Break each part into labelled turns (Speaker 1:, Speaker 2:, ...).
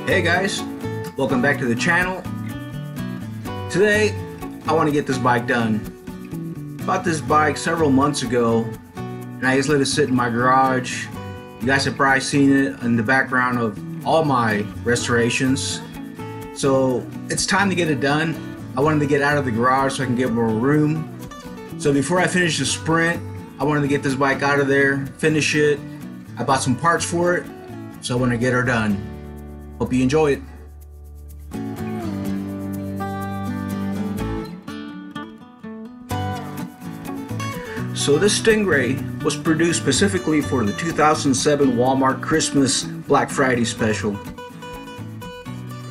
Speaker 1: Hey guys, welcome back to the channel. Today I want to get this bike done. Bought this bike several months ago and I just let it sit in my garage. You guys have probably seen it in the background of all my restorations. So it's time to get it done. I wanted to get out of the garage so I can get more room. So before I finish the sprint, I wanted to get this bike out of there, finish it. I bought some parts for it, so I want to get her done. Hope you enjoy it. So this Stingray was produced specifically for the 2007 Walmart Christmas Black Friday special.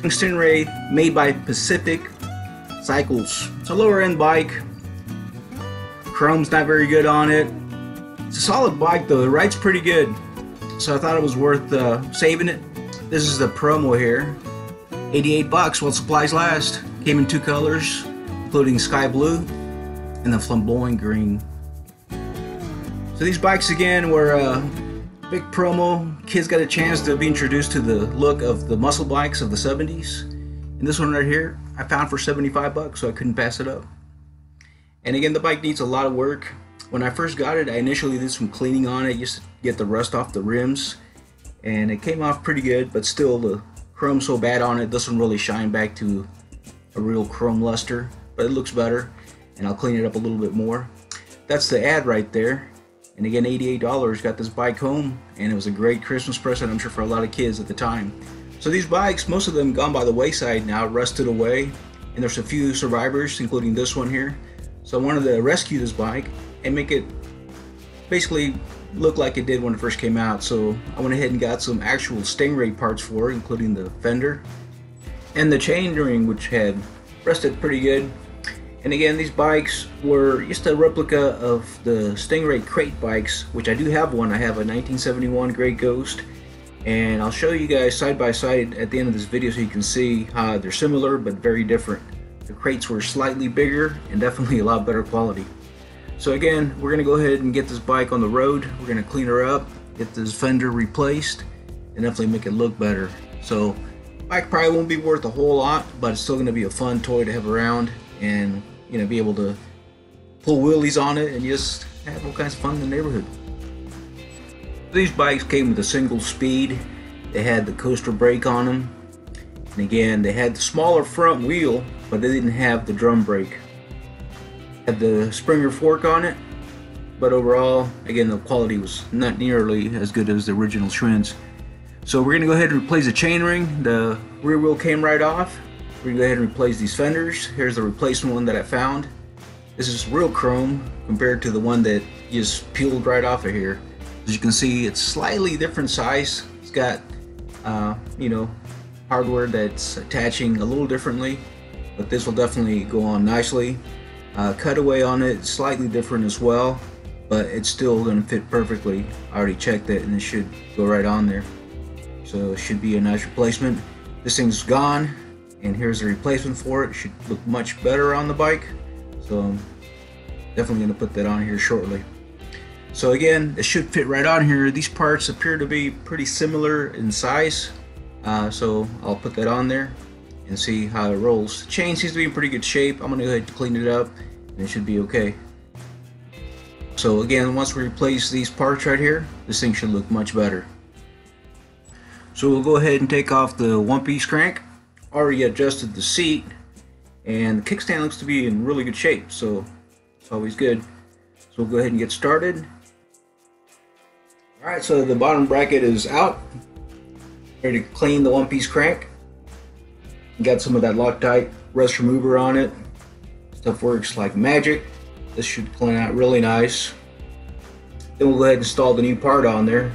Speaker 1: Stingray made by Pacific Cycles. It's a lower end bike. Chrome's not very good on it. It's a solid bike though, it rides pretty good. So I thought it was worth saving it. This is the promo here. 88 bucks while supplies last. Came in two colors, including sky blue and the flamboyant green. So these bikes again were a big promo. Kids got a chance to be introduced to the look of the muscle bikes of the 70s. And this one right here, I found for 75 bucks, so I couldn't pass it up. And again, the bike needs a lot of work. When I first got it, I initially did some cleaning on it just to get the rust off the rims. And it came off pretty good, but still the chrome's so bad on it doesn't really shine back to a real chrome luster, but it looks better and I'll clean it up a little bit more. That's the ad right there. And again, $88 got this bike home, and it was a great Christmas present, I'm sure, for a lot of kids at the time. So these bikes, most of them gone by the wayside now, rusted away, and there's a few survivors, including this one here. So I wanted to rescue this bike and make it basically look like it did when it first came out. So I went ahead and got some actual Stingray parts for it, including the fender and the chain ring, which had rusted pretty good. And again, these bikes were just a replica of the Stingray Krate bikes, which I do have one. I have a 1971 Grey Ghost, and I'll show you guys side by side at the end of this video so you can see how they're similar but very different. The Krates were slightly bigger and definitely a lot better quality. So again, we're gonna go ahead and get this bike on the road. We're gonna clean her up, get this fender replaced, and definitely make it look better. So bike probably won't be worth a whole lot, but it's still gonna be a fun toy to have around, and you know, be able to pull wheelies on it and just have all kinds of fun in the neighborhood. These bikes came with a single speed. They had the coaster brake on them, and again, they had the smaller front wheel, but they didn't have the drum brake. Had the Springer fork on it, but overall, again, the quality was not nearly as good as the original Schwinn's. So we're gonna go ahead and replace the chain ring. The rear wheel came right off. We're gonna go ahead and replace these fenders. Here's the replacement one that I found. This is real chrome compared to the one that just peeled right off of here. As you can see, it's slightly different size. It's got, you know, hardware that's attaching a little differently, but this will definitely go on nicely. Cutaway on it, slightly different as well, but it's still going to fit perfectly. I already checked it and it should go right on there. So it should be a nice replacement. This thing's gone, and here's the replacement for it. It should look much better on the bike. So I'm definitely going to put that on here shortly. So again, it should fit right on here. These parts appear to be pretty similar in size. So I'll put that on there and see how it rolls. The chain seems to be in pretty good shape. I'm gonna go ahead and clean it up and it should be okay. So again, once we replace these parts right here, this thing should look much better. So we'll go ahead and take off the one-piece crank. Already adjusted the seat, and the kickstand looks to be in really good shape, so it's always good. So we'll go ahead and get started. Alright, so the bottom bracket is out. Ready to clean the one-piece crank. Got some of that Loctite rust remover on it. Stuff works like magic. This should clean out really nice. Then we'll go ahead and install the new part on there.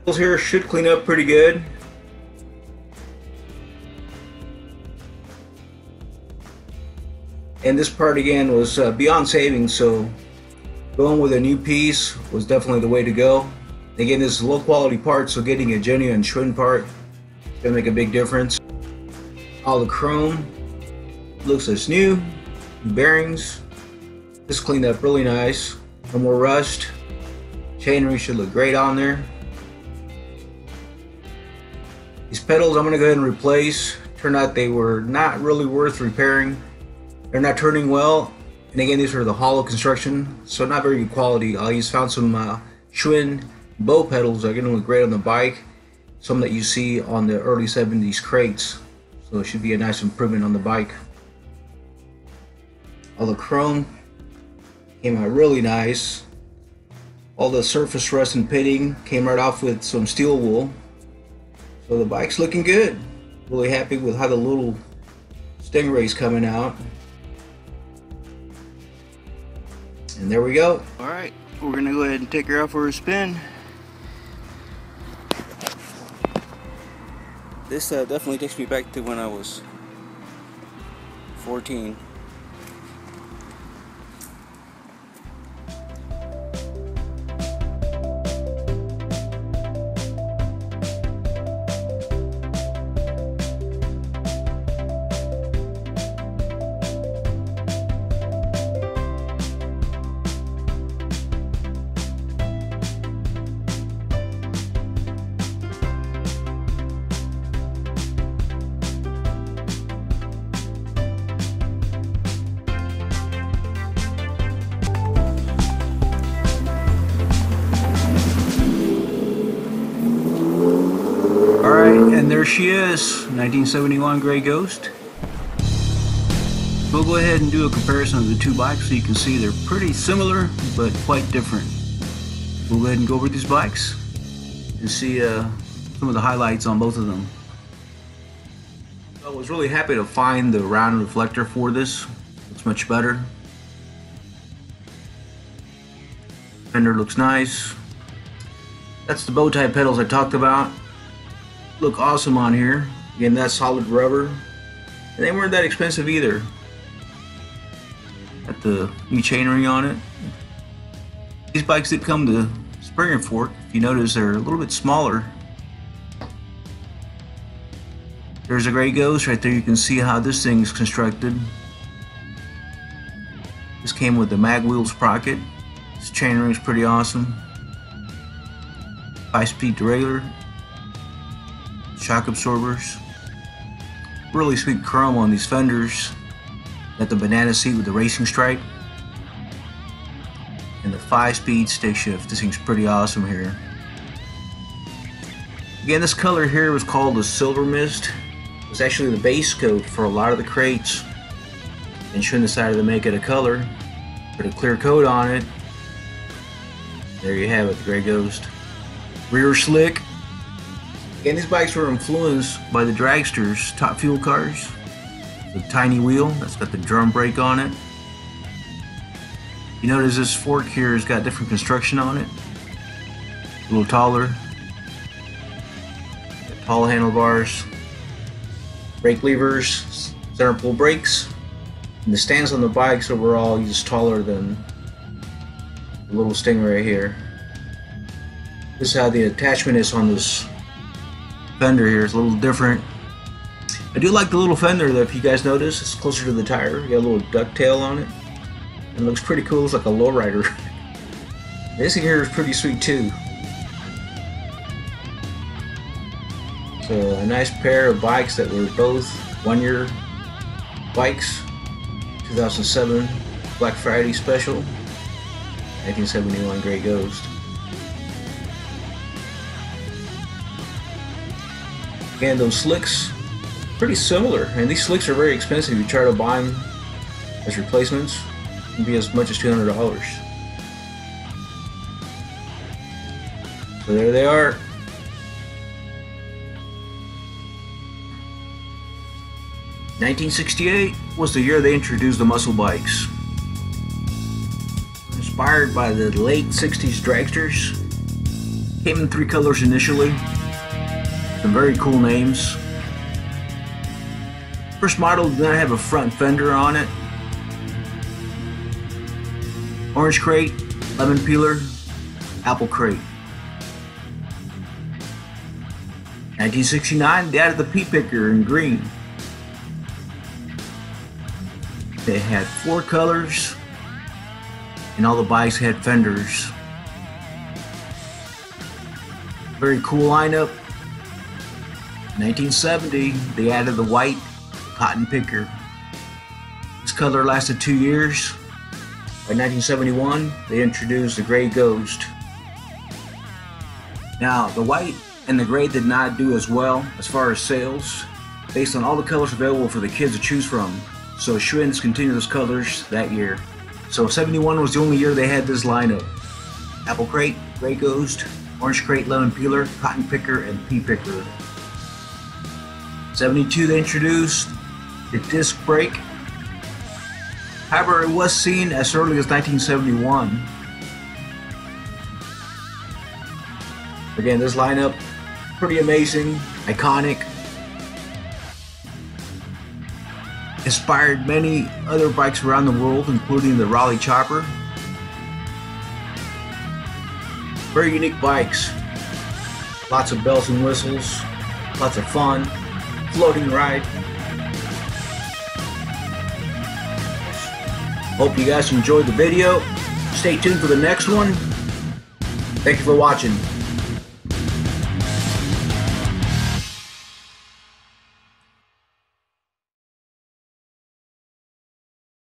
Speaker 1: Wheels here should clean up pretty good. And this part again was beyond savings, so going with a new piece was definitely the way to go. Again, this is low quality part, so getting a genuine Schwinn part is going to make a big difference. All the chrome looks as new. Bearings, this cleaned up really nice. No more rust. Chainring should look great on there. These pedals I'm going to go ahead and replace. Turned out they were not really worth repairing. They're not turning well. And again, these are the hollow construction, so not very good quality. I just found some Schwinn bow pedals that are going to look great on the bike. Some that you see on the early 70s Krates. So it should be a nice improvement on the bike. All the chrome came out really nice. All the surface rust and pitting came right off with some steel wool. So the bike's looking good. Really happy with how the little Stingray's coming out. And there we go. Alright, we're gonna go ahead and take her out for a spin. This definitely takes me back to when I was 14. And there she is, 1971 Grey Ghost. We'll go ahead and do a comparison of the two bikes so you can see they're pretty similar but quite different. We'll go ahead and go over these bikes and see some of the highlights on both of them. I was really happy to find the round reflector for this. Looks much better. Fender looks nice. That's the bow tie pedals I talked about. Look awesome on here. Again, that's solid rubber. And they weren't that expensive either. Got the new chainring on it. These bikes did come to spring and fork. If you notice, they're a little bit smaller. There's a Grey Ghost right there. You can see how this thing is constructed. This came with the mag wheel sprocket. This chainring is pretty awesome. 5-speed derailleur. Shock absorbers. Really sweet chrome on these fenders. Got the banana seat with the racing stripe. And the 5-speed stick shift. This thing's pretty awesome here. Again, this color here was called the Silver Mist. It's actually the base coat for a lot of the Krates. And Schwinn decided to make it a color. Put a clear coat on it. There you have it, the Grey Ghost. Rear slick. Again, these bikes were influenced by the dragsters, top fuel cars. The tiny wheel that's got the drum brake on it. You notice this fork here has got different construction on it. A little taller. Got tall handlebars. Brake levers, center pull brakes. And the stands on the bikes overall just taller than the little Stingray here. This is how the attachment is on this fender here. It's a little different. I do like the little fender though. If you guys notice, it's closer to the tire. You got a little ducktail on it. It looks pretty cool. It's like a lowrider. This thing here is pretty sweet too. So a nice pair of bikes that were both one-year bikes. 2007 Black Friday special. 1971 Grey Ghost. Again, those slicks, pretty similar, and these slicks are very expensive. If you try to buy them as replacements, it can be as much as $200. So there they are. (1968) was the year they introduced the muscle bikes. Inspired by the late 60s dragsters, came in 3 colors initially. Some very cool names. First model did not have a front fender on it. Orange crate, lemon peeler, apple crate. 1969, they added the pea picker in green. They had 4 colors, and all the bikes had fenders. Very cool lineup. 1970, they added the white cotton picker. This color lasted 2 years. By 1971, they introduced the Grey Ghost. Now, the white and the gray did not do as well as far as sales, based on all the colors available for the kids to choose from. So Schwinn discontinued those colors that year. So 71 was the only year they had this lineup. Apple Krate, Grey Ghost, Orange Krate, Lemon Peeler, Cotton Picker, and Pea Picker. 72 they introduced the disc brake. However, it was seen as early as 1971. Again, this lineup, pretty amazing, iconic. Inspired many other bikes around the world, including the Raleigh Chopper. Very unique bikes. Lots of bells and whistles, lots of fun, floating ride. Hope you guys enjoyed the video. Stay tuned for the next one. Thank you for watching.